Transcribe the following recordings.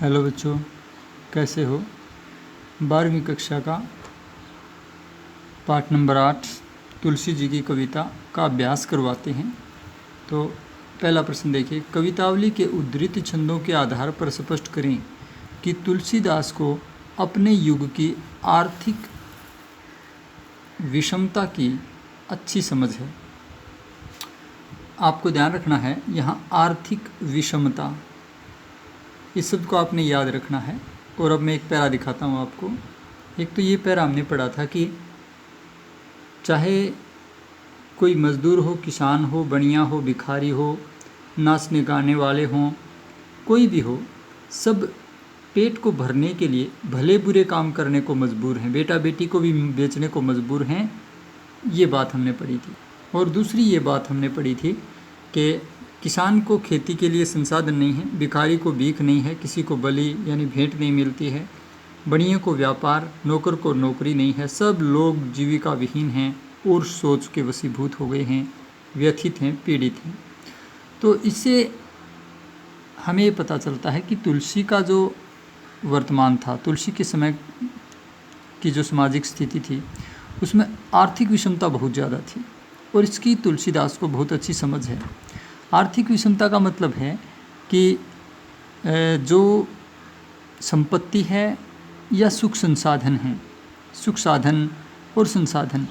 Hello बच्चों, कैसे हो। 12वीं कक्षा का पाठ नंबर 8 तुलसी जी की कविता का अभ्यास करवाते हैं। तो पहला प्रश्न देखिए, कवितावली के उद्धृत छंदों के आधार पर स्पष्ट करें कि तुलसीदास को अपने युग की आर्थिक विषमता की अच्छी समझ है। आपको ध्यान रखना है, यहाँ आर्थिक विषमता इस शब्द को आपने याद रखना है। और अब मैं एक पैरा दिखाता हूँ आपको। एक तो ये पैरा हमने पढ़ा था कि चाहे कोई मज़दूर हो, किसान हो, बनिया हो, भिखारी हो, नाचने गाने वाले हों, कोई भी हो, सब पेट को भरने के लिए भले बुरे काम करने को मजबूर हैं, बेटा बेटी को भी बेचने को मजबूर हैं। ये बात हमने पढ़ी थी। और दूसरी ये बात हमने पढ़ी थी कि किसान को खेती के लिए संसाधन नहीं है, भिखारी को भीख नहीं है, किसी को बलि यानी भेंट नहीं मिलती है, बनिए को व्यापार, नौकर को नौकरी नहीं है। सब लोग जीविका विहीन हैं और सोच के वशीभूत हो गए हैं, व्यथित हैं, पीड़ित हैं। तो इससे हमें ये पता चलता है कि तुलसी का जो वर्तमान था, तुलसी के समय की जो सामाजिक स्थिति थी, उसमें आर्थिक विषमता बहुत ज़्यादा थी और इसकी तुलसीदास को बहुत अच्छी समझ है। आर्थिक विषमता का मतलब है कि जो संपत्ति है या सुख संसाधन है, सुख साधन और संसाधन,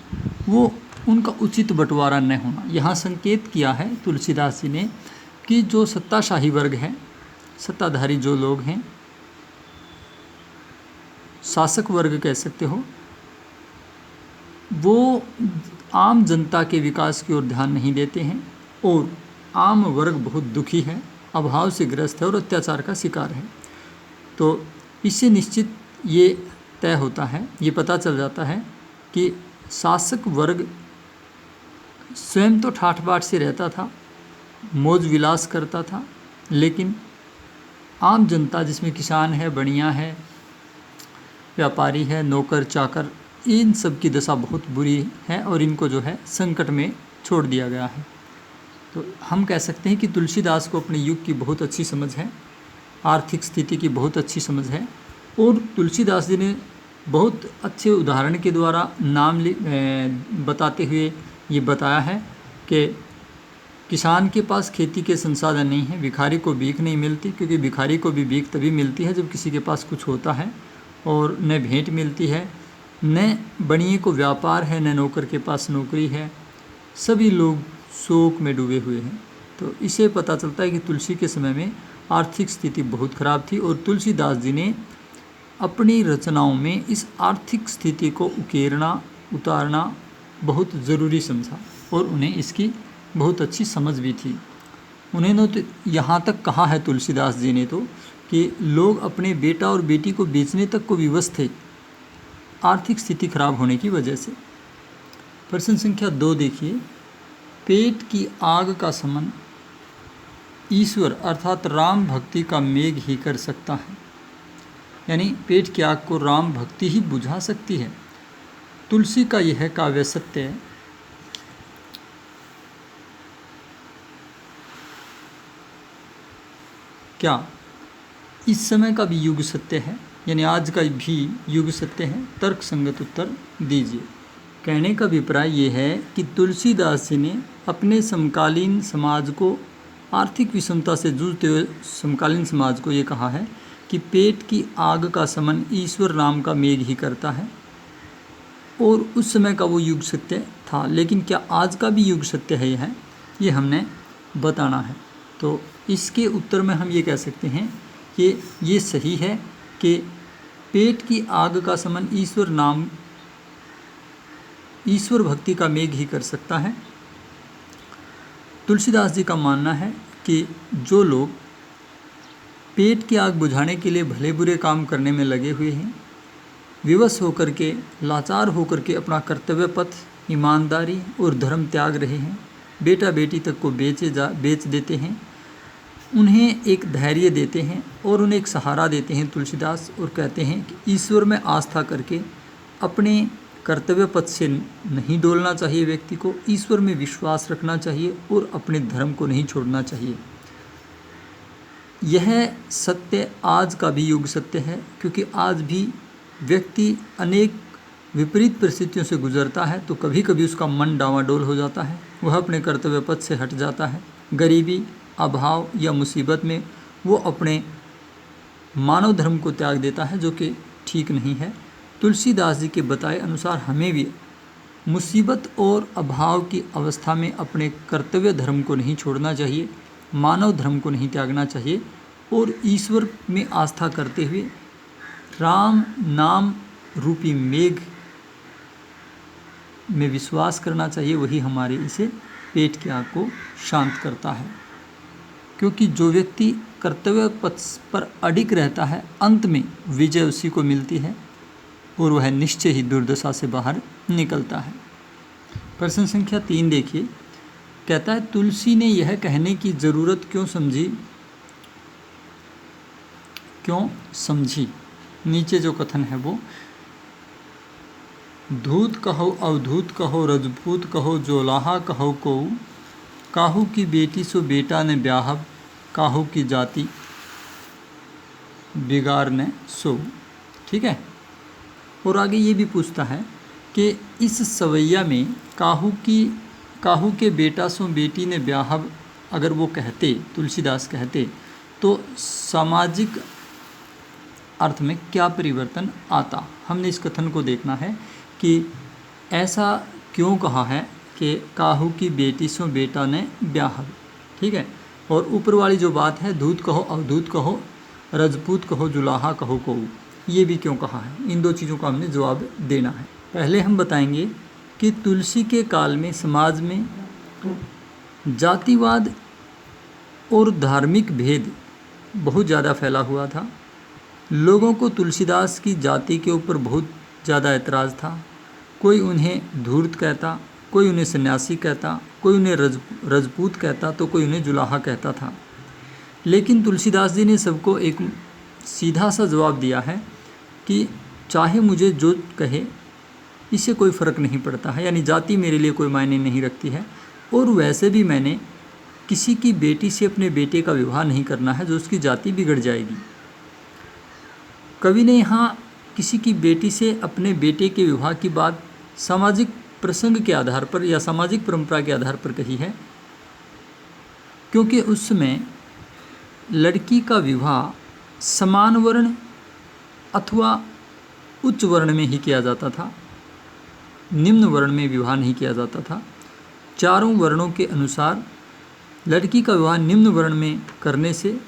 वो उनका उचित बंटवारा न होना। यहाँ संकेत किया है तुलसीदास जी ने कि जो सत्ताशाही वर्ग है, सत्ताधारी जो लोग हैं, शासक वर्ग कह सकते हो, वो आम जनता के विकास की ओर ध्यान नहीं देते हैं और आम वर्ग बहुत दुखी है, अभाव से ग्रस्त है और अत्याचार का शिकार है। तो इससे निश्चित ये तय होता है, ये पता चल जाता है कि शासक वर्ग स्वयं तो ठाठ बाट से रहता था, मौज विलास करता था, लेकिन आम जनता जिसमें किसान है, बनिया है, व्यापारी है, नौकर चाकर, इन सब की दशा बहुत बुरी है और इनको जो है संकट में छोड़ दिया गया है। तो हम कह सकते हैं कि तुलसीदास को अपने युग की बहुत अच्छी समझ है, आर्थिक स्थिति की बहुत अच्छी समझ है। और तुलसीदास जी ने बहुत अच्छे उदाहरण के द्वारा बताते हुए ये बताया है कि किसान के पास खेती के संसाधन नहीं है, भिखारी को भीख नहीं मिलती, क्योंकि भिखारी को भी भीख तभी मिलती है जब किसी के पास कुछ होता है, और न भेंट मिलती है, न बनिए को व्यापार है, न नौकर के पास नौकरी है। सभी लोग शोक में डूबे हुए हैं। तो इसे पता चलता है कि तुलसी के समय में आर्थिक स्थिति बहुत खराब थी और तुलसीदास जी ने अपनी रचनाओं में इस आर्थिक स्थिति को उतारना बहुत ज़रूरी समझा और उन्हें इसकी बहुत अच्छी समझ भी थी। उन्होंने तो यहाँ तक कहा है तुलसीदास जी ने तो कि लोग अपने बेटा और बेटी को बेचने तक को विवश थे, आर्थिक स्थिति खराब होने की वजह से। प्रश्न संख्या 2 देखिए, पेट की आग का समन ईश्वर अर्थात राम भक्ति का मेघ ही कर सकता है। यानी पेट की आग को राम भक्ति ही बुझा सकती है। तुलसी का यह काव्य सत्य है। क्या इस समय का भी युग सत्य है, यानी आज का भी युग सत्य है? तर्क संगत उत्तर दीजिए। कहने का अभिप्राय ये है कि तुलसीदास जी ने अपने समकालीन समाज को, आर्थिक विषमता से जूझते हुए समकालीन समाज को ये कहा है कि पेट की आग का समन ईश्वर राम का मेघ ही करता है। और उस समय का वो युग सत्य था, लेकिन क्या आज का भी युग सत्य है, ये हमने बताना है। तो इसके उत्तर में हम ये कह सकते हैं कि ये सही है कि पेट की आग का समन ईश्वर भक्ति का मेघ ही कर सकता है। तुलसीदास जी का मानना है कि जो लोग पेट की आग बुझाने के लिए भले बुरे काम करने में लगे हुए हैं, विवश होकर के, लाचार होकर के अपना कर्तव्य पथ, ईमानदारी और धर्म त्याग रहे हैं, बेटा बेटी तक को बेच देते हैं, उन्हें एक धैर्य देते हैं और उन्हें एक सहारा देते हैं तुलसीदास, और कहते हैं कि ईश्वर में आस्था करके अपने कर्तव्य पथ से नहीं डोलना चाहिए व्यक्ति को, ईश्वर में विश्वास रखना चाहिए और अपने धर्म को नहीं छोड़ना चाहिए। यह सत्य आज का भी युग सत्य है, क्योंकि आज भी व्यक्ति अनेक विपरीत परिस्थितियों से गुजरता है तो कभी कभी उसका मन डावाडोल हो जाता है, वह अपने कर्तव्य पथ से हट जाता है। गरीबी, अभाव या मुसीबत में वो अपने मानव धर्म को त्याग देता है, जो कि ठीक नहीं है। तुलसीदास जी के बताए अनुसार हमें भी मुसीबत और अभाव की अवस्था में अपने कर्तव्य धर्म को नहीं छोड़ना चाहिए, मानव धर्म को नहीं त्यागना चाहिए और ईश्वर में आस्था करते हुए राम नाम रूपी मेघ में विश्वास करना चाहिए। वही हमारे इसे पेट की आग को शांत करता है, क्योंकि जो व्यक्ति कर्तव्य पथ पर अडिग रहता है अंत में विजय उसी को मिलती है और वह निश्चय ही दुर्दशा से बाहर निकलता है। प्रश्न संख्या 3 देखिए, कहता है तुलसी ने यह कहने की ज़रूरत क्यों समझी। नीचे जो कथन है वो, धूत कहो अवधूत कहो रजपूत कहो जोलाहा कहो को, काहू की बेटी सो बेटा ने ब्याहब, काहू की जाति बिगाड़ ने सो। ठीक है। और आगे ये भी पूछता है कि इस सवैया में काहू के बेटा सो बेटी ने ब्याहब अगर वो कहते, तुलसीदास कहते, तो सामाजिक अर्थ में क्या परिवर्तन आता। हमने इस कथन को देखना है कि ऐसा क्यों कहा है कि काहू की बेटी सो बेटा ने ब्याहब। ठीक है। और ऊपर वाली जो बात है, धूत कहो अवधूत कहो रजपूत कहो जुलाहा कहो को, ये भी क्यों कहा है। इन दो चीज़ों का हमने जवाब देना है। पहले हम बताएंगे कि तुलसी के काल में समाज में जातिवाद और धार्मिक भेद बहुत ज़्यादा फैला हुआ था। लोगों को तुलसीदास की जाति के ऊपर बहुत ज़्यादा एतराज़ था। कोई उन्हें धूर्त कहता, कोई उन्हें सन्यासी कहता, कोई उन्हें रजपूत कहता, तो कोई उन्हें जुलाहा कहता था। लेकिन तुलसीदास जी ने सबको एक सीधा सा जवाब दिया है कि चाहे मुझे जो कहे इससे कोई फ़र्क नहीं पड़ता है, यानी जाति मेरे लिए कोई मायने नहीं रखती है। और वैसे भी मैंने किसी की बेटी से अपने बेटे का विवाह नहीं करना है जो उसकी जाति बिगड़ जाएगी। कवि ने यहाँ किसी की बेटी से अपने बेटे के विवाह की बात सामाजिक प्रसंग के आधार पर या सामाजिक परंपरा के आधार पर कही है, क्योंकि उस समय लड़की का विवाह समान वर्ण अथवा उच्च वर्ण में ही किया जाता था, निम्न वर्ण में विवाह नहीं किया जाता था। चारों वर्णों के अनुसार लड़की का विवाह निम्न वर्ण में करने से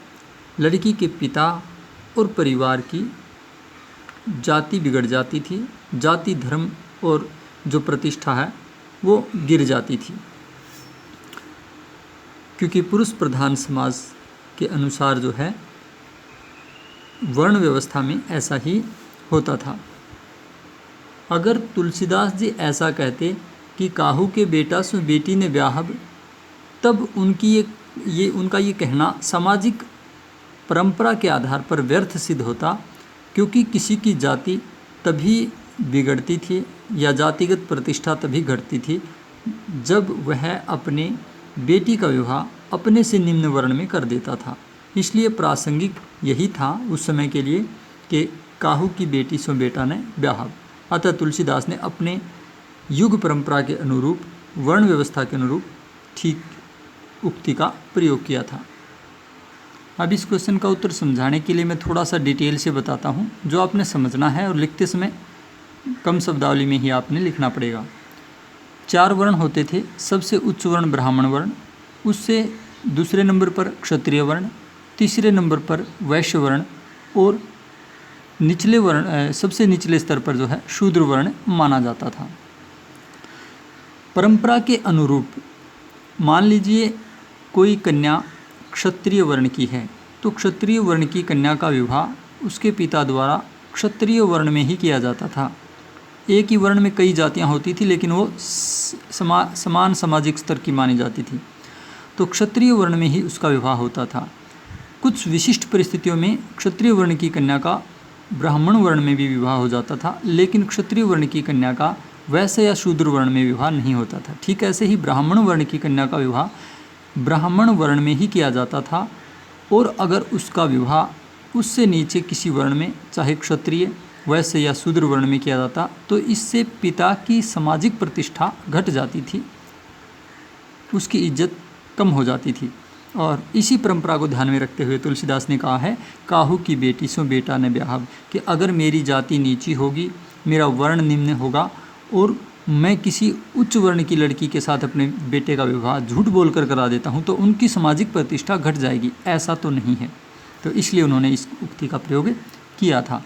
लड़की के पिता और परिवार की जाति बिगड़ जाती थी, जाति धर्म और जो प्रतिष्ठा है वो गिर जाती थी, क्योंकि पुरुष प्रधान समाज के अनुसार जो है वर्ण व्यवस्था में ऐसा ही होता था। अगर तुलसीदास जी ऐसा कहते कि काहू के बेटा सो बेटी ने ब्याहब, तब उनका ये कहना सामाजिक परंपरा के आधार पर व्यर्थ सिद्ध होता, क्योंकि किसी की जाति तभी बिगड़ती थी या जातिगत प्रतिष्ठा तभी घटती थी जब वह अपने बेटी का विवाह अपने से निम्न वर्ण में कर देता था। इसलिए प्रासंगिक यही था उस समय के लिए कि काहू की बेटी सो बेटा ने ब्याहब। अतः तुलसीदास ने अपने युग परंपरा के अनुरूप, वर्ण व्यवस्था के अनुरूप ठीक उक्ति का प्रयोग किया था। अब इस क्वेश्चन का उत्तर समझाने के लिए मैं थोड़ा सा डिटेल से बताता हूँ, जो आपने समझना है और लिखते समय कम शब्दावली में ही आपने लिखना पड़ेगा। 4 वर्ण होते थे। सबसे उच्च वर्ण ब्राह्मण वर्ण, उससे दूसरे नंबर पर क्षत्रिय वर्ण, तीसरे नंबर पर वैश्य वर्ण और निचले वर्ण, सबसे निचले स्तर पर जो है शूद्र वर्ण माना जाता था। परंपरा के अनुरूप मान लीजिए कोई कन्या क्षत्रिय वर्ण की है, तो क्षत्रिय वर्ण की कन्या का विवाह उसके पिता द्वारा क्षत्रिय वर्ण में ही किया जाता था। एक ही वर्ण में कई जातियां होती थी, लेकिन वो समान सामाजिक स्तर की मानी जाती थी, तो क्षत्रिय वर्ण में ही उसका विवाह होता था। कुछ विशिष्ट परिस्थितियों में क्षत्रिय वर्ण की कन्या का ब्राह्मण वर्ण में भी विवाह हो जाता था, लेकिन क्षत्रिय वर्ण की कन्या का वैश्य या शूद्र वर्ण में विवाह नहीं होता था। ठीक ऐसे ही ब्राह्मण वर्ण की कन्या का विवाह ब्राह्मण वर्ण में ही किया जाता था और अगर उसका विवाह उससे नीचे किसी वर्ण में, चाहे क्षत्रिय, वैश्य या शूद्र वर्ण में किया जाता तो इससे पिता की सामाजिक प्रतिष्ठा घट जाती थी, उसकी इज्जत कम हो जाती थी। और इसी परंपरा को ध्यान में रखते हुए तुलसीदास ने कहा है, काहू की बेटी सो बेटा न ब्याहव, कि अगर मेरी जाति नीची होगी, मेरा वर्ण निम्न होगा और मैं किसी उच्च वर्ण की लड़की के साथ अपने बेटे का विवाह झूठ बोलकर करा देता हूँ तो उनकी सामाजिक प्रतिष्ठा घट जाएगी। ऐसा तो नहीं है, तो इसलिए उन्होंने इस उक्ति का प्रयोग किया था।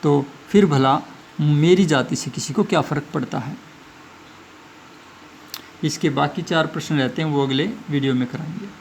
तो फिर भला मेरी जाति से किसी को क्या फ़र्क पड़ता है। इसके बाकी 4 प्रश्न रहते हैं, वो अगले वीडियो में कराएंगे।